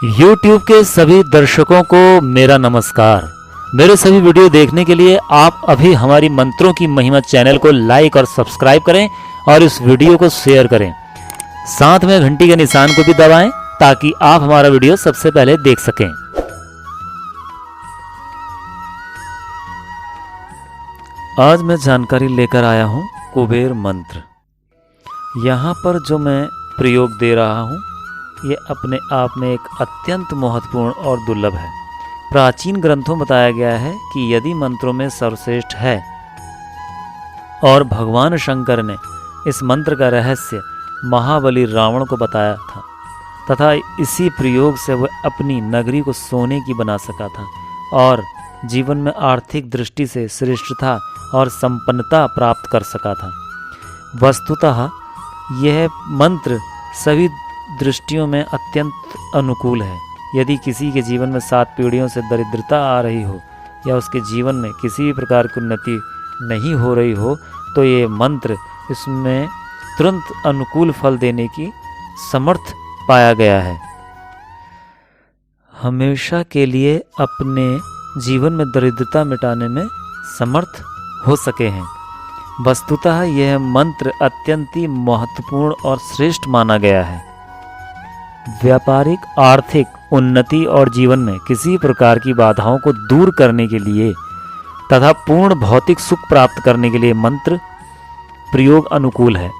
YouTube के सभी दर्शकों को मेरा नमस्कार। मेरे सभी वीडियो देखने के लिए आप अभी हमारी मंत्रों की महिमा चैनल को लाइक और सब्सक्राइब करें और इस वीडियो को शेयर करें। साथ में घंटी के निशान को भी दबाएं ताकि आप हमारा वीडियो सबसे पहले देख सकें। आज मैं जानकारी लेकर आया हूं कुबेर मंत्र। यहाँ पर जो मैं प्रयोग दे रहा हूं ये अपने आप में एक अत्यंत महत्वपूर्ण और दुर्लभ है। प्राचीन ग्रंथों में बताया गया है कि यदि मंत्रों में सर्वश्रेष्ठ है और भगवान शंकर ने इस मंत्र का रहस्य महाबली रावण को बताया था तथा इसी प्रयोग से वह अपनी नगरी को सोने की बना सका था और जीवन में आर्थिक दृष्टि से श्रेष्ठता और संपन्नता प्राप्त कर सका था। वस्तुतः यह मंत्र सभी दृष्टियों में अत्यंत अनुकूल है। यदि किसी के जीवन में 7 पीढ़ियों से दरिद्रता आ रही हो या उसके जीवन में किसी भी प्रकार की उन्नति नहीं हो रही हो तो ये मंत्र इसमें तुरंत अनुकूल फल देने की समर्थ पाया गया है। हमेशा के लिए अपने जीवन में दरिद्रता मिटाने में समर्थ हो सके हैं। वस्तुतः यह मंत्र अत्यंत ही महत्वपूर्ण और श्रेष्ठ माना गया है। व्यापारिक आर्थिक उन्नति और जीवन में किसी प्रकार की बाधाओं को दूर करने के लिए तथा पूर्ण भौतिक सुख प्राप्त करने के लिए मंत्र प्रयोग अनुकूल है।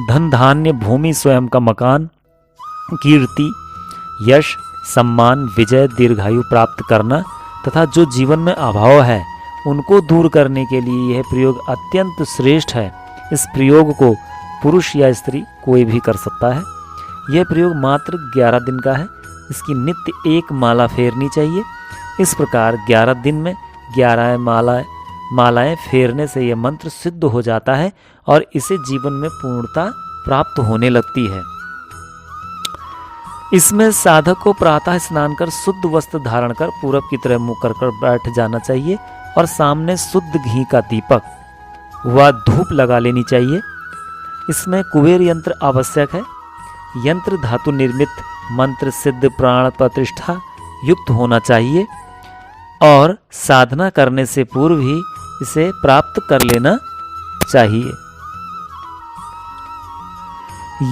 धन धान्य भूमि स्वयं का मकान कीर्ति यश सम्मान विजय दीर्घायु प्राप्त करना तथा जो जीवन में अभाव है उनको दूर करने के लिए यह प्रयोग अत्यंत श्रेष्ठ है। इस प्रयोग को पुरुष या स्त्री कोई भी कर सकता है। यह प्रयोग मात्र 11 दिन का है। इसकी नित्य एक माला फेरनी चाहिए। इस प्रकार 11 दिन में 11 मालाएं फेरने से यह मंत्र सिद्ध हो जाता है और इसे जीवन में पूर्णता प्राप्त होने लगती है। इसमें साधक को प्रातः स्नान कर शुद्ध वस्त्र धारण कर पूरब की तरह मुंह कर बैठ जाना चाहिए और सामने शुद्ध घी का दीपक व धूप लगा लेनी चाहिए। इसमें कुबेर यंत्र आवश्यक है। यंत्र धातु निर्मित मंत्र सिद्ध प्राण प्रतिष्ठा युक्त होना चाहिए और साधना करने से पूर्व ही इसे प्राप्त कर लेना चाहिए।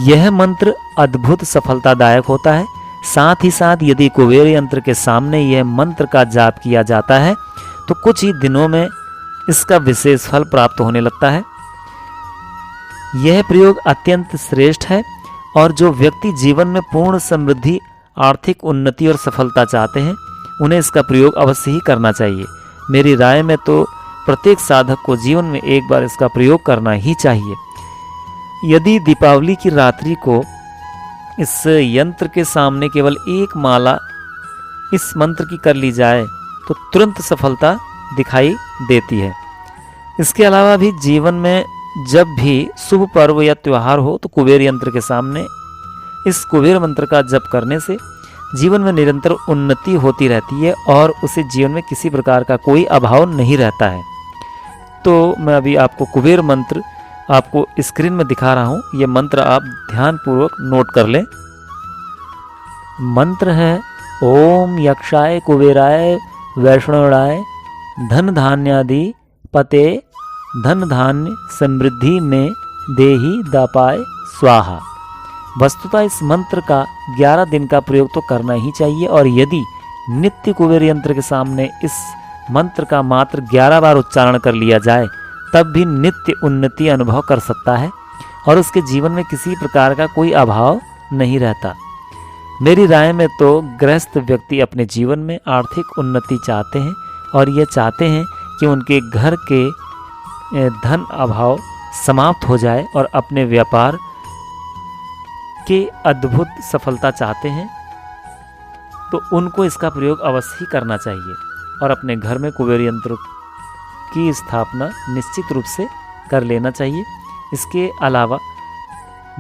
यह मंत्र अद्भुत सफलतादायक होता है। साथ ही साथ यदि कुबेर यंत्र के सामने यह मंत्र का जाप किया जाता है तो कुछ ही दिनों में इसका विशेष फल प्राप्त होने लगता है। यह प्रयोग अत्यंत श्रेष्ठ है और जो व्यक्ति जीवन में पूर्ण समृद्धि आर्थिक उन्नति और सफलता चाहते हैं उन्हें इसका प्रयोग अवश्य ही करना चाहिए। मेरी राय में तो प्रत्येक साधक को जीवन में एक बार इसका प्रयोग करना ही चाहिए। यदि दीपावली की रात्रि को इस यंत्र के सामने केवल एक माला इस मंत्र की कर ली जाए तो तुरंत सफलता दिखाई देती है। इसके अलावा भी जीवन में जब भी शुभ पर्व या त्योहार हो तो कुबेर यंत्र के सामने इस कुबेर मंत्र का जप करने से जीवन में निरंतर उन्नति होती रहती है और उसे जीवन में किसी प्रकार का कोई अभाव नहीं रहता है। तो मैं अभी आपको कुबेर मंत्र आपको स्क्रीन में दिखा रहा हूँ। ये मंत्र आप ध्यानपूर्वक नोट कर लें। मंत्र है ओम यक्षाय कुबेराय वैष्णवाय धन धान्यादि पते धन धान्य समृद्धि में देहि दापाय स्वाहा। वस्तुतः इस मंत्र का 11 दिन का प्रयोग तो करना ही चाहिए और यदि नित्य कुबेर यंत्र के सामने इस मंत्र का मात्र 11 बार उच्चारण कर लिया जाए तब भी नित्य उन्नति अनुभव कर सकता है और उसके जीवन में किसी प्रकार का कोई अभाव नहीं रहता। मेरी राय में तो गृहस्थ व्यक्ति अपने जीवन में आर्थिक उन्नति चाहते हैं और ये चाहते हैं कि उनके घर के धन अभाव समाप्त हो जाए और अपने व्यापार के अद्भुत सफलता चाहते हैं तो उनको इसका प्रयोग अवश्य ही करना चाहिए और अपने घर में कुबेर यंत्र की स्थापना निश्चित रूप से कर लेना चाहिए। इसके अलावा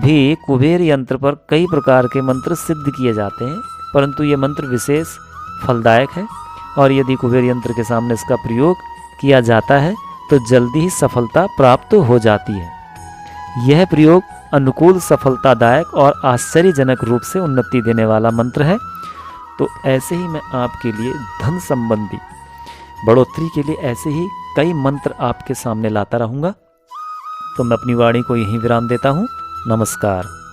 भी कुबेर यंत्र पर कई प्रकार के मंत्र सिद्ध किए जाते हैं परंतु ये मंत्र विशेष फलदायक है और यदि कुबेर यंत्र के सामने इसका प्रयोग किया जाता है तो जल्दी ही सफलता प्राप्त हो जाती है। यह प्रयोग अनुकूल सफलतादायक और आश्चर्यजनक रूप से उन्नति देने वाला मंत्र है। तो ऐसे ही मैं आपके लिए धन संबंधी बढ़ोतरी के लिए ऐसे ही कई मंत्र आपके सामने लाता रहूँगा। तो मैं अपनी वाणी को यहीं विराम देता हूँ। नमस्कार।